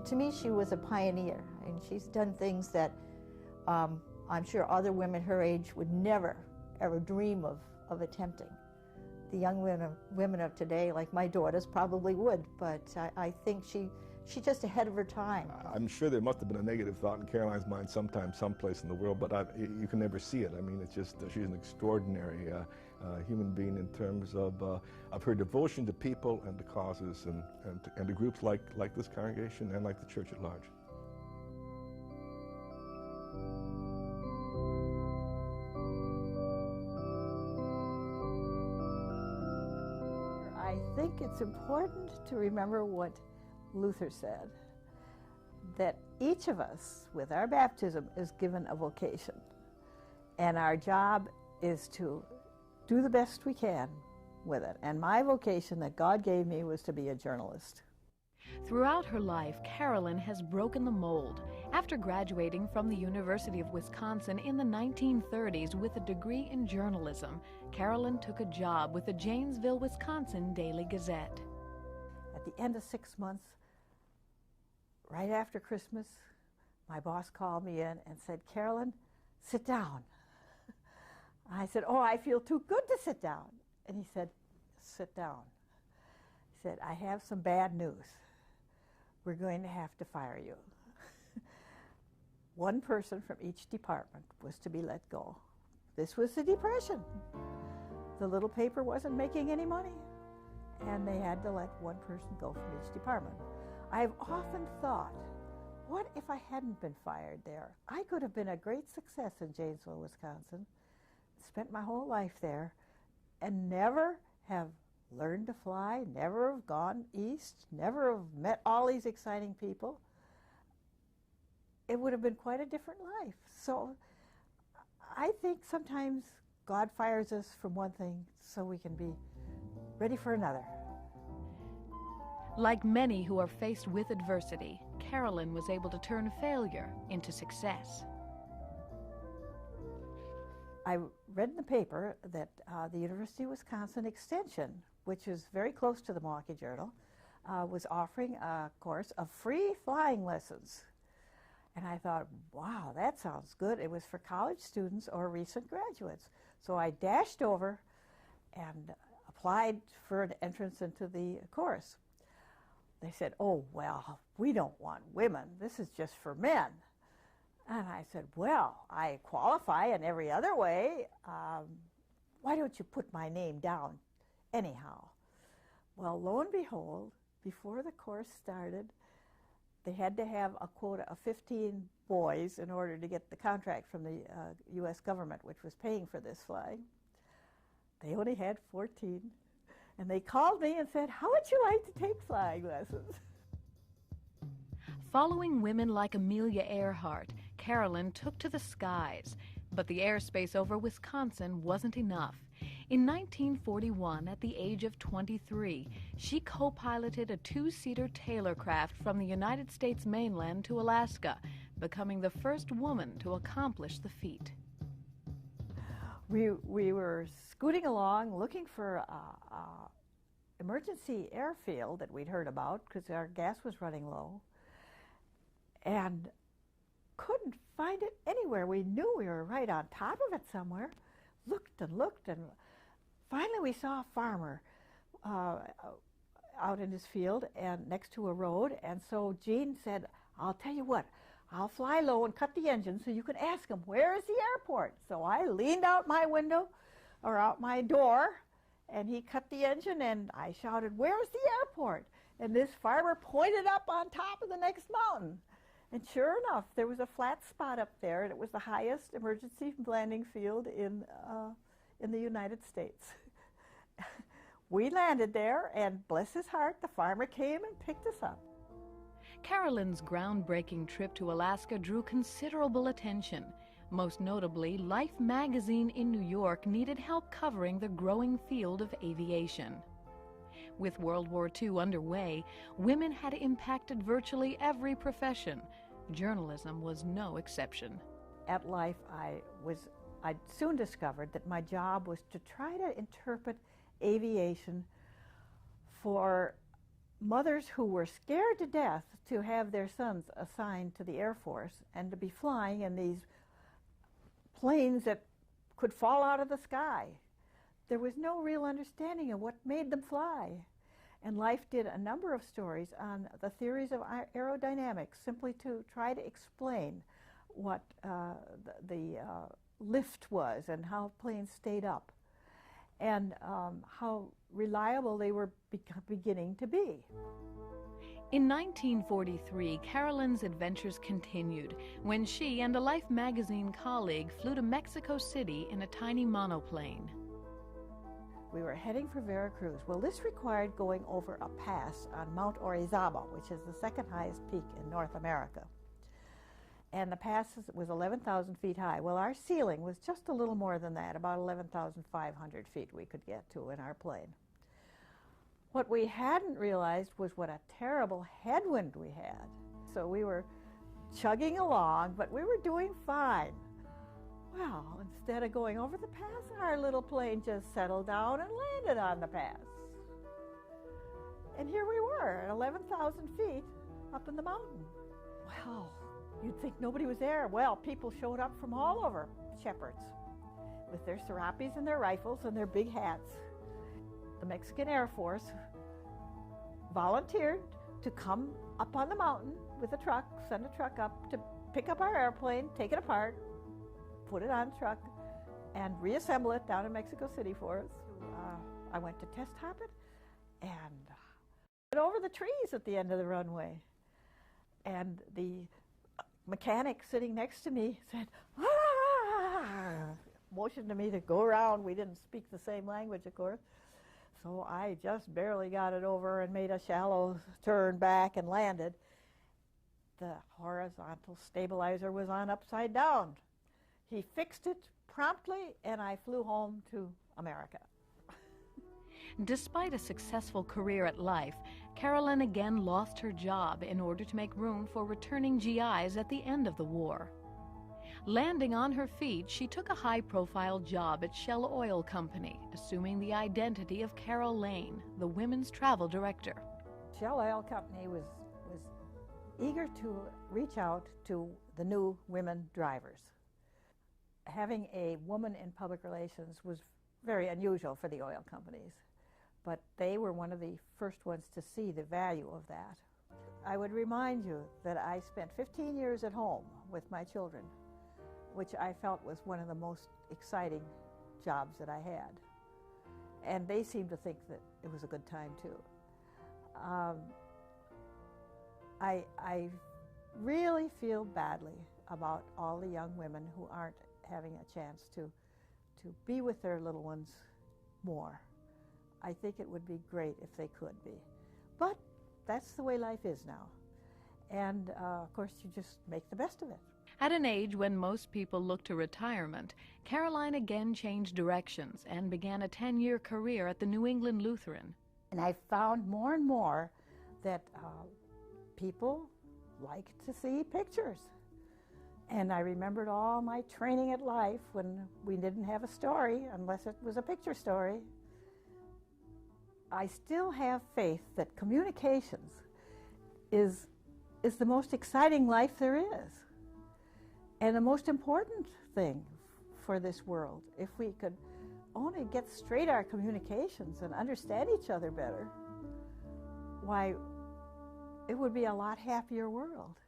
to me, she was a pioneer, and she's done things that I'm sure other women her age would never, ever dream of attempting. The young women of today, like my daughters, probably would, but I think she's just ahead of her time. I'm sure there must have been a negative thought in Caroline's mind sometime, someplace in the world, but you can never see it. I mean, it's just, she's an extraordinary human being in terms of her devotion to people and to causes and to groups like this congregation and like the church at large. I think it's important to remember what Luther said, that each of us, with our baptism, is given a vocation. And our job is to do the best we can with it. And my vocation that God gave me was to be a journalist. Throughout her life, Caroline has broken the mold. After graduating from the University of Wisconsin in the 1930s with a degree in journalism, Caroline took a job with the Janesville, Wisconsin Daily Gazette. At the end of 6 months, right after Christmas, my boss called me in and said, "Caroline, sit down." I said, "Oh, I feel too good to sit down." And he said, "Sit down." He said, "I have some bad news. We're going to have to fire you." One person from each department was to be let go. This was the Depression. The little paper wasn't making any money, and they had to let one person go from each department. I've often thought, what if I hadn't been fired there? I could have been a great success in Janesville, Wisconsin, spent my whole life there, and never have learned to fly, never have gone east, never have met all these exciting people. It would have been quite a different life. So I think sometimes God fires us from one thing so we can be ready for another. Like many who are faced with adversity, Caroline was able to turn failure into success. I read in the paper that the University of Wisconsin Extension, which is very close to the Milwaukee Journal, was offering a course of free flying lessons. And I thought, wow, that sounds good. It was for college students or recent graduates. So I dashed over and applied for an entrance into the course. They said, "Oh, well, we don't want women. This is just for men." And I said, "Well, I qualify in every other way. Why don't you put my name down anyhow?" Well, lo and behold, before the course started, they had to have a quota of 15 boys in order to get the contract from the U.S. government, which was paying for this flying. They only had 14. And they called me and said, "How would you like to take flying lessons?" Following women like Amelia Earhart, Caroline took to the skies. But the airspace over Wisconsin wasn't enough. In 1941, at the age of 23, she co-piloted a two-seater Taylorcraft from the United States mainland to Alaska, becoming the first woman to accomplish the feat. We were scooting along looking for a emergency airfield that we'd heard about because our gas was running low, and couldn't find it anywhere. We knew we were right on top of it somewhere. Looked and looked, and finally we saw a farmer out in his field and next to a road, and so Jean said, "I'll tell you what, I'll fly low and cut the engine so you can ask him, where is the airport?" So I leaned out my window, or out my door, and he cut the engine, and I shouted, "Where's the airport?" And this farmer pointed up on top of the next mountain. And sure enough, there was a flat spot up there, and it was the highest emergency landing field in the United States. We landed there, and bless his heart, the farmer came and picked us up. Caroline's groundbreaking trip to Alaska drew considerable attention. Most notably, Life magazine in New York needed help covering the growing field of aviation. With World War II underway, women had impacted virtually every profession. Journalism was no exception. At Life, I soon discovered that my job was to try to interpret aviation for mothers who were scared to death to have their sons assigned to the Air Force and to be flying in these planes that could fall out of the sky. There was no real understanding of what made them fly. And Life did a number of stories on the theories of aerodynamics, simply to try to explain what the lift was and how planes stayed up, and how reliable they were beginning to be. In 1943, Caroline's adventures continued when she and a Life magazine colleague flew to Mexico City in a tiny monoplane. We were heading for Veracruz. Well, this required going over a pass on Mount Orizaba, which is the second highest peak in North America. And the pass was 11,000 feet high. Well, our ceiling was just a little more than that, about 11,500 feet we could get to in our plane. What we hadn't realized was what a terrible headwind we had. So we were chugging along, but we were doing fine. Well, instead of going over the pass, our little plane just settled down and landed on the pass. And here we were at 11,000 feet up in the mountain. Well, you'd think nobody was there. Well, people showed up from all over, shepherds, with their serapes and their rifles and their big hats. The Mexican Air Force volunteered to come up on the mountain with a truck, send a truck up to pick up our airplane, take it apart, put it on a truck, and reassemble it down in Mexico City for us. I went to test hop it and went over the trees at the end of the runway. And the mechanic sitting next to me said, "Ah!" Motioned to me to go around. We didn't speak the same language, of course. So I just barely got it over and made a shallow turn back and landed. The horizontal stabilizer was on upside down. He fixed it promptly, and I flew home to America. Despite a successful career at Life, Caroline again lost her job in order to make room for returning GIs at the end of the war. Landing on her feet, she took a high-profile job at Shell Oil Company, assuming the identity of Carol Lane, the women's travel director. Shell Oil Company was eager to reach out to the new women drivers. Having a woman in public relations was very unusual for the oil companies, but they were one of the first ones to see the value of that. I would remind you that I spent 15 years at home with my children, which I felt was one of the most exciting jobs that I had. And they seemed to think that it was a good time too. I really feel badly about all the young women who aren't having a chance to be with their little ones more. I think it would be great if they could be. But that's the way life is now. And of course, you just make the best of it. At an age when most people look to retirement, Caroline again changed directions and began a 10-year career at the New England Lutheran. And I found more and more that people like to see pictures. And I remembered all my training at Life when we didn't have a story unless it was a picture story. I still have faith that communications is the most exciting life there is, and the most important thing for this world. If we could only get straight our communications and understand each other better, why, it would be a lot happier world.